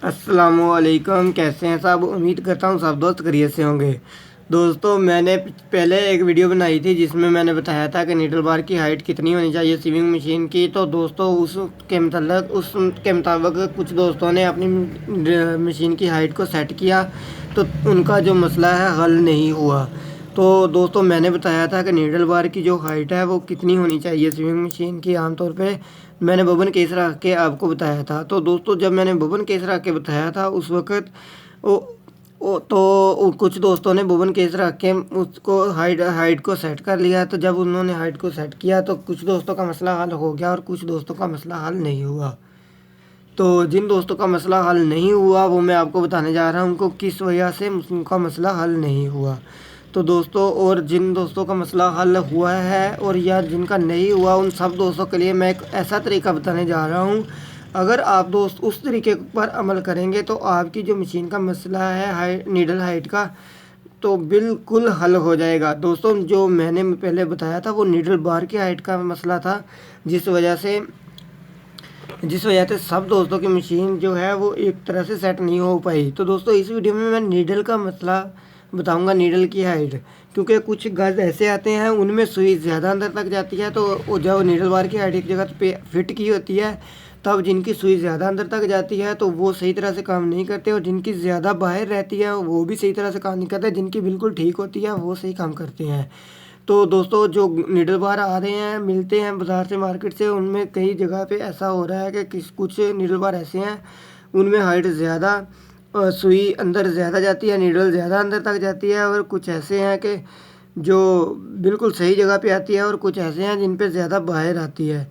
अस्सलामुअलैकुम। कैसे हैं सब? उम्मीद करता हूँ सब दोस्त खैरियत से होंगे। दोस्तों, मैंने पहले एक वीडियो बनाई थी जिसमें मैंने बताया था कि नीडल बार की हाइट कितनी होनी चाहिए सीविंग मशीन की। तो दोस्तों, उसके मुताबिक कुछ दोस्तों ने अपनी मशीन की हाइट को सेट किया, तो उनका जो मसला है हल नहीं हुआ। तो दोस्तों, मैंने बताया था कि नीडल बार की जो हाइट है वो कितनी होनी चाहिए सीविंग मशीन की। आमतौर पे मैंने बबन केस रख के आपको बताया था। तो दोस्तों, जब मैंने बबन केस रख के बताया था उस वक़्त कुछ दोस्तों ने बबन केस रख के उसको हाइट हाइट को सेट कर लिया। तो जब उन्होंने हाइट को सेट किया तो कुछ दोस्तों का मसला हल हो गया और कुछ दोस्तों का मसला हल नहीं हुआ। तो जिन दोस्तों का मसला हल नहीं हुआ वो मैं आपको बताने जा रहा हूँ उनको किस वजह से उनका मसला हल नहीं हुआ। तो दोस्तों, और जिन दोस्तों का मसला हल हुआ है और या जिनका नहीं हुआ, उन सब दोस्तों के लिए मैं एक ऐसा तरीका बताने जा रहा हूँ। अगर आप दोस्त उस तरीके पर अमल करेंगे तो आपकी जो मशीन का मसला है नीडल हाइट का, तो बिल्कुल हल हो जाएगा। दोस्तों, जो मैंने पहले बताया था वो नीडल बार की हाइट का मसला था, जिस वजह से सब दोस्तों की मशीन जो है वो एक तरह से सेट नहीं हो पाई। तो दोस्तों, इस वीडियो में मैं नीडल का मसला बताऊंगा, नीडल की हाइट। क्योंकि कुछ गज ऐसे आते हैं उनमें सुई ज़्यादा अंदर तक जाती है, तो वो जब नीडल बार की हाइट एक जगह पे फिट की होती है, तब जिनकी सुई ज़्यादा अंदर तक जाती है तो वो सही तरह से काम नहीं करते, और जिनकी ज़्यादा बाहर रहती है वो भी सही तरह से काम नहीं करते। जिनकी बिल्कुल ठीक होती है वो सही काम करते हैं। तो दोस्तों, जो नीडल बार आ रहे हैं मिलते हैं बाज़ार से, मार्केट से, उनमें कई जगह पे ऐसा हो रहा है कि कुछ नीडल बार ऐसे हैं उनमें हाइट ज़्यादा, सुई अंदर ज़्यादा जाती है, नीडल ज़्यादा अंदर तक जाती है। और कुछ ऐसे हैं कि जो बिल्कुल सही जगह पे आती है, और कुछ ऐसे हैं जिन पे ज़्यादा बाहर आती है।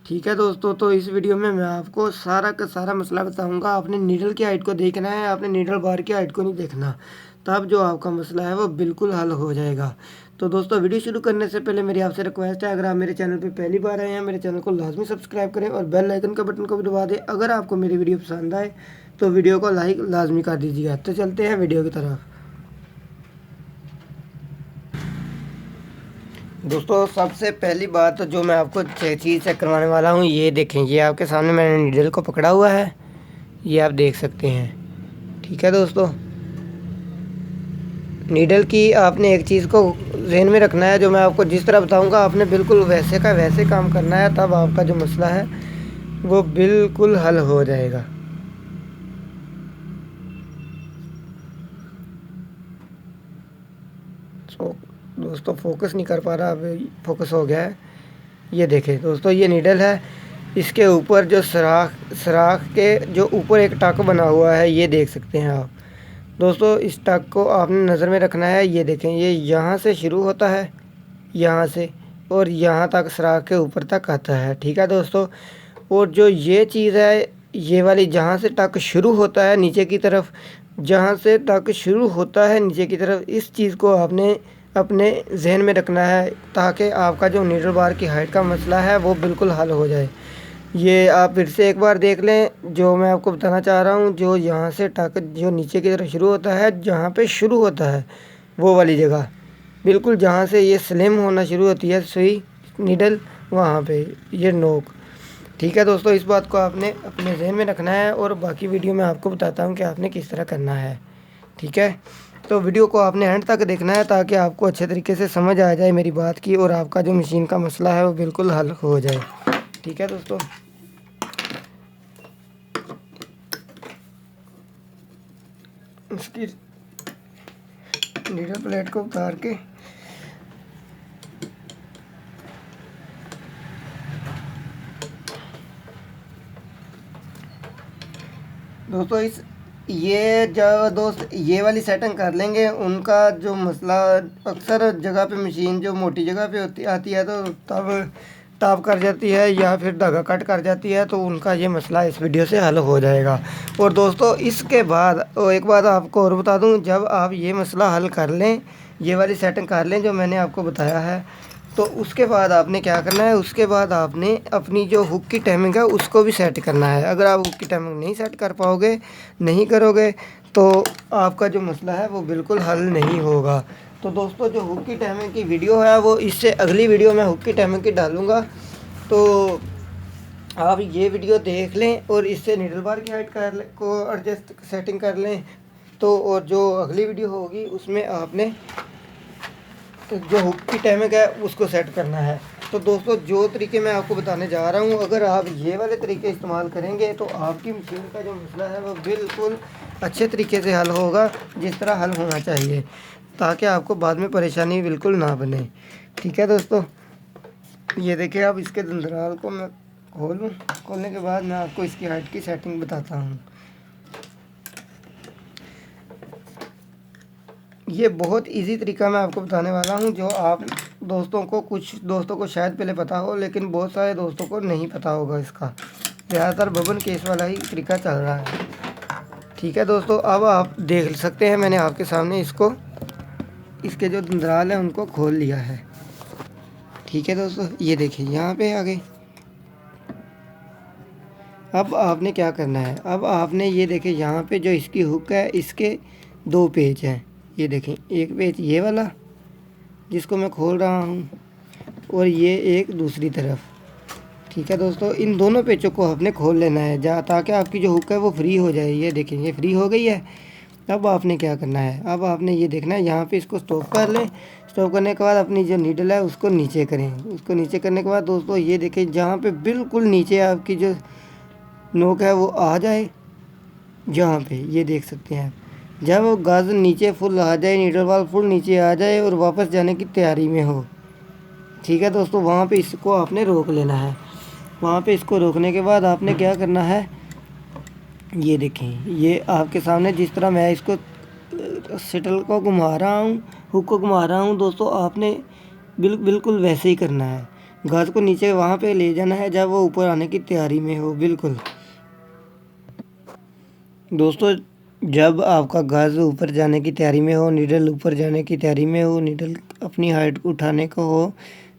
ठीक है दोस्तों, तो इस वीडियो में मैं आपको सारा का सारा मसला बताऊंगा। आपने नीडल की हाइट को देखना है, आपने नीडल बार की हाइट को नहीं देखना, तब जो आपका मसला है वो बिल्कुल हल हो जाएगा। तो दोस्तों, वीडियो शुरू करने से पहले मेरी आपसे रिक्वेस्ट है, अगर आप मेरे चैनल पर पहली बार आए हैं मेरे चैनल को लाजमी सब्सक्राइब करें और बेल आइकन का बटन को भी दबा दें। अगर आपको मेरी वीडियो पसंद आए तो वीडियो को लाइक लाजमी कर दीजिएगा। तो चलते हैं वीडियो की तरफ। दोस्तों, सबसे पहली बात जो मैं आपको चीज़ चेक करवाने वाला हूँ, ये देखें, ये आपके सामने मैंने नीडल को पकड़ा हुआ है, ये आप देख सकते हैं। ठीक है दोस्तों, नीडल की आपने एक चीज़ को ज़हन में रखना है, जो मैं आपको जिस तरह बताऊंगा आपने बिल्कुल वैसे का वैसे काम करना है, तब आपका जो मसला है वो बिल्कुल हल हो जाएगा। तो दोस्तों, फोकस नहीं कर पा रहा, अब फोकस हो गया है। ये देखें दोस्तों, ये नीडल है, इसके ऊपर जो सराख के जो ऊपर एक टक बना हुआ है, ये देख सकते हैं आप। दोस्तों, इस टक को आपने नज़र में रखना है। ये देखें, ये यहाँ से शुरू होता है, यहाँ से, और यहाँ तक सराख के ऊपर तक आता है। ठीक है दोस्तों, और जो ये चीज़ है, ये वाली जहाँ से टक शुरू होता है नीचे की तरफ, जहाँ से टक शुरू होता है नीचे की तरफ, इस चीज़ को आपने अपने जहन में रखना है, ताकि आपका जो नीडल बार की हाइट का मसला है वो बिल्कुल हल हो जाए। ये आप फिर से एक बार देख लें, जो मैं आपको बताना चाह रहा हूँ, जो यहाँ से टक जो नीचे की तरफ शुरू होता है, जहाँ पे शुरू होता है वो वाली जगह, बिल्कुल जहाँ से ये स्लिम होना शुरू होती है सुई नीडल, वहाँ पे ये नोक। ठीक है दोस्तों, इस बात को आपने अपने जहन में रखना है, और बाकी वीडियो में आपको बताता हूँ कि आपने किस तरह करना है। ठीक है, तो वीडियो को आपने एंड तक देखना है ताकि आपको अच्छे तरीके से समझ आ जाए मेरी बात की, और आपका जो मशीन का मसला है वो बिल्कुल हल हो जाए। ठीक है दोस्तों, इसकी नीडल प्लेट को उतार के दोस्तों, ये जो दोस्त ये वाली सेटिंग कर लेंगे, उनका जो मसला अक्सर जगह पे मशीन जो मोटी जगह पे आती है तो तब टाप कर जाती है या फिर धागा कट कर जाती है, तो उनका ये मसला इस वीडियो से हल हो जाएगा। और दोस्तों, इसके बाद एक बात आपको और बता दूं, जब आप ये मसला हल कर लें, ये वाली सेटिंग कर लें जो मैंने आपको बताया है, तो उसके बाद आपने क्या करना है, उसके बाद आपने अपनी जो हुक की टाइमिंग है उसको भी सेट करना है। अगर आप हुक की टाइमिंग नहीं सेट कर पाओगे, नहीं करोगे, तो आपका जो मसला है वो बिल्कुल हल नहीं होगा। तो दोस्तों, जो हुक की टाइमिंग की वीडियो है वो इससे अगली वीडियो में हुक की टाइमिंग की डालूँगा। तो आप ये वीडियो देख लें और इससे नीडल बार की हाइट को एडजस्ट सेटिंग कर लें। तो और जो अगली वीडियो होगी उसमें आपने जो हुक की टाइमिंग है उसको सेट करना है। तो दोस्तों जो तरीके मैं आपको बताने जा रहा हूँ, अगर आप ये वाले तरीके इस्तेमाल करेंगे तो आपकी मशीन का जो मसला है वो बिल्कुल अच्छे तरीके से हल होगा, जिस तरह हल होना चाहिए, ताकि आपको बाद में परेशानी बिल्कुल ना बने। ठीक है दोस्तों, ये देखिए अब इसके दंदराल को मैं खोलूँ। खोलने के बाद मैं आपको इसकी हाइट की सेटिंग बताता हूँ। ये बहुत इजी तरीका मैं आपको बताने वाला हूँ, जो आप कुछ दोस्तों को शायद पहले पता हो, लेकिन बहुत सारे दोस्तों को नहीं पता होगा इसका। ज़्यादातर बबन केस वाला ही तरीका चल रहा है। ठीक है दोस्तों, अब आप देख सकते हैं मैंने आपके सामने इसके जो दंदराल हैं उनको खोल लिया है। ठीक है दोस्तों, ये देखिए यहाँ पे आ गए। अब आपने क्या करना है, अब आपने ये देखें यहाँ पे जो इसकी हुक है इसके 2 पेच हैं। ये देखें, एक पेच ये वाला जिसको मैं खोल रहा हूँ, और ये एक दूसरी तरफ। ठीक है दोस्तों, इन दोनों पेचों को आपने खोल लेना है ताकि आपकी जो हुक है वो फ्री हो जाए। ये देखें, ये फ्री हो गई है। अब आपने क्या करना है, अब आपने ये देखना है यहाँ पे इसको स्टॉप कर लें। स्टॉप करने के बाद अपनी जो नीडल है उसको नीचे करें। उसको नीचे करने के बाद दोस्तों ये देखें, जहाँ पे बिल्कुल नीचे आपकी जो नोक है वो आ जाए, जहाँ पे ये देख सकते हैं, जब वो गाजर नीचे फुल आ जाए, नीडल बाल फुल नीचे आ जाए और वापस जाने की तैयारी में हो। ठीक है दोस्तों, वहाँ पे इसको आपने रोक लेना है। वहाँ पे इसको रोकने के बाद आपने क्या करना है, ये देखें, ये आपके सामने जिस तरह मैं इसको शटल को घुमा रहा हूँ, हुक को घुमा रहा हूँ दोस्तों, आपने बिल्कुल वैसे ही करना है। गाज को नीचे वहाँ पे ले जाना है जब वो ऊपर आने की तैयारी में हो। बिल्कुल दोस्तों, जब आपका गाज ऊपर जाने की तैयारी में हो, नीडल ऊपर जाने की तैयारी में हो, नीडल अपनी हाइट उठाने को हो,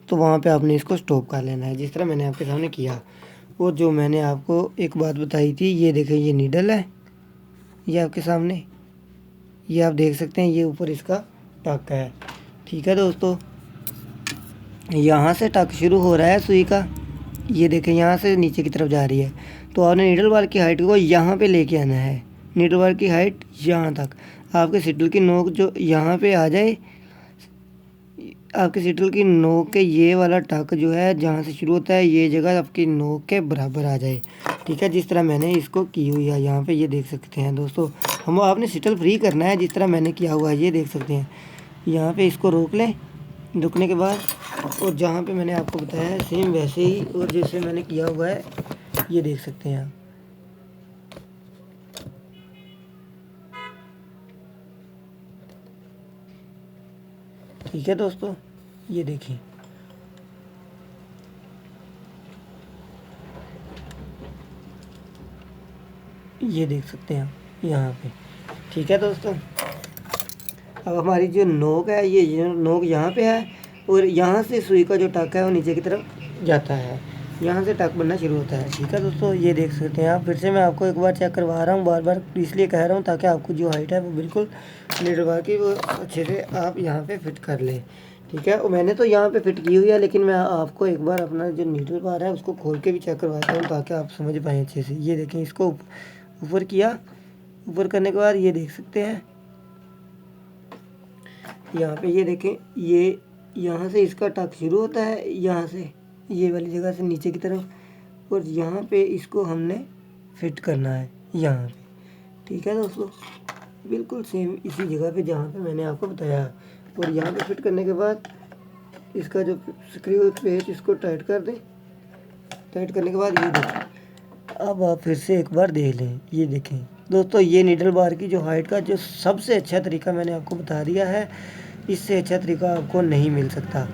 तो वहाँ पे आपने इसको स्टॉप कर लेना है, जिस तरह मैंने आपके सामने किया। और जो मैंने आपको एक बात बताई थी, ये देखें, ये नीडल है, ये आपके सामने, ये आप देख सकते हैं, ये ऊपर इसका टक है। ठीक है दोस्तों, यहाँ से टक शुरू हो रहा है सुई का, ये देखें, यहाँ से नीचे की तरफ जा रही है। तो आपने नीडल बार की हाइट को यहाँ पे लेके आना है। नीडल बार की हाइट यहाँ तक, आपके सिटल की नोक जो यहाँ पे आ जाए, आपके सिटल की नोक के ये वाला टक जो है जहाँ से शुरू होता है, ये जगह आपकी नोक के बराबर आ जाए। ठीक है, जिस तरह मैंने इसको की हुई है यहाँ पे, ये देख सकते हैं दोस्तों। हम आपने सिटल फ्री करना है जिस तरह मैंने किया हुआ है, ये देख सकते हैं। यहाँ पे इसको रोक लें, रुकने के बाद और जहाँ पे मैंने आपको बताया है सेम वैसे ही और जैसे मैंने किया हुआ है, ये देख सकते हैं आप। ठीक है दोस्तों, ये देखिए, ये देख सकते हैं आप यहाँ पे। ठीक है दोस्तों, अब हमारी जो नोक है, ये नोक यहाँ पे है और यहाँ से सुई का जो टक है वो नीचे की तरफ जाता है, यहाँ से टक बनना शुरू होता है। ठीक है दोस्तों, ये देख सकते हैं आप। फिर से मैं आपको एक बार चेक करवा रहा हूँ, बार बार इसलिए कह रहा हूँ ताकि आपको जो हाइट है वो बिल्कुल नीडल बार की वो अच्छे से आप यहाँ पे फिट कर लें। ठीक है, और मैंने तो यहाँ पे फिट की हुई है, लेकिन मैं आपको एक बार अपना जो नीडल बार है उसको खोल के भी चेक करवाता हूँ ताकि आप समझ पाएँ अच्छे से। ये देखें, इसको ऊपर किया, ऊपर करने के बाद ये देख सकते हैं यहाँ पे, ये देखें, ये यहाँ से इसका टक शुरू होता है, यहाँ से ये वाली जगह से नीचे की तरफ, और यहाँ पे इसको हमने फिट करना है यहाँ पे। ठीक है दोस्तों, बिल्कुल सेम इसी जगह पे जहाँ पे मैंने आपको बताया। और यहाँ पे फिट करने के बाद इसका जो स्क्रू पेच इसको टाइट कर दें। टाइट करने के बाद ये देखें, अब आप फिर से एक बार देख लें। ये देखें दोस्तों, ये नीडल बार की जो हाइट का जो सबसे अच्छा तरीका मैंने आपको बता दिया है, इससे अच्छा तरीका आपको नहीं मिल सकता।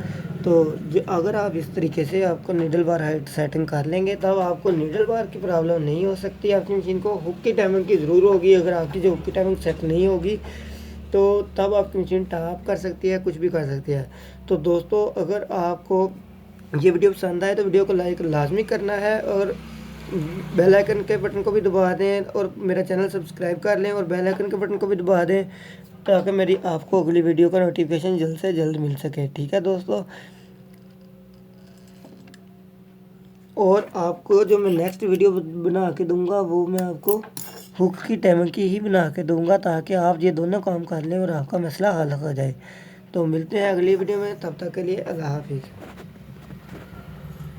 तो अगर आप इस तरीके से आपको नीडल बार हाइट सेटिंग कर लेंगे, तब आपको नीडल बार की प्रॉब्लम नहीं हो सकती। आपकी मशीन को हुक की टाइमिंग की ज़रूर होगी। अगर आपकी जो हुक की टाइमिंग सेट नहीं होगी तो तब आपकी मशीन टॉप कर सकती है, कुछ भी कर सकती है। तो दोस्तों, अगर आपको ये वीडियो पसंद आए तो वीडियो को लाइक लाजमी करना है और बेल आइकन के बटन को भी दबा दें और मेरा चैनल सब्सक्राइब कर लें और बेल आइकन के बटन को भी दबा दें ताकि मेरी आपको अगली वीडियो का नोटिफिकेशन जल्द से जल्द मिल सके। ठीक है दोस्तों, और आपको जो मैं नेक्स्ट वीडियो बना के दूंगा वो मैं आपको हुक की टाइमिंग की ही बना के दूंगा, ताकि आप ये दोनों काम कर लें और आपका मसला हल हो जाए। तो मिलते हैं अगली वीडियो में, तब तक के लिए अल्लाह हाफिज़।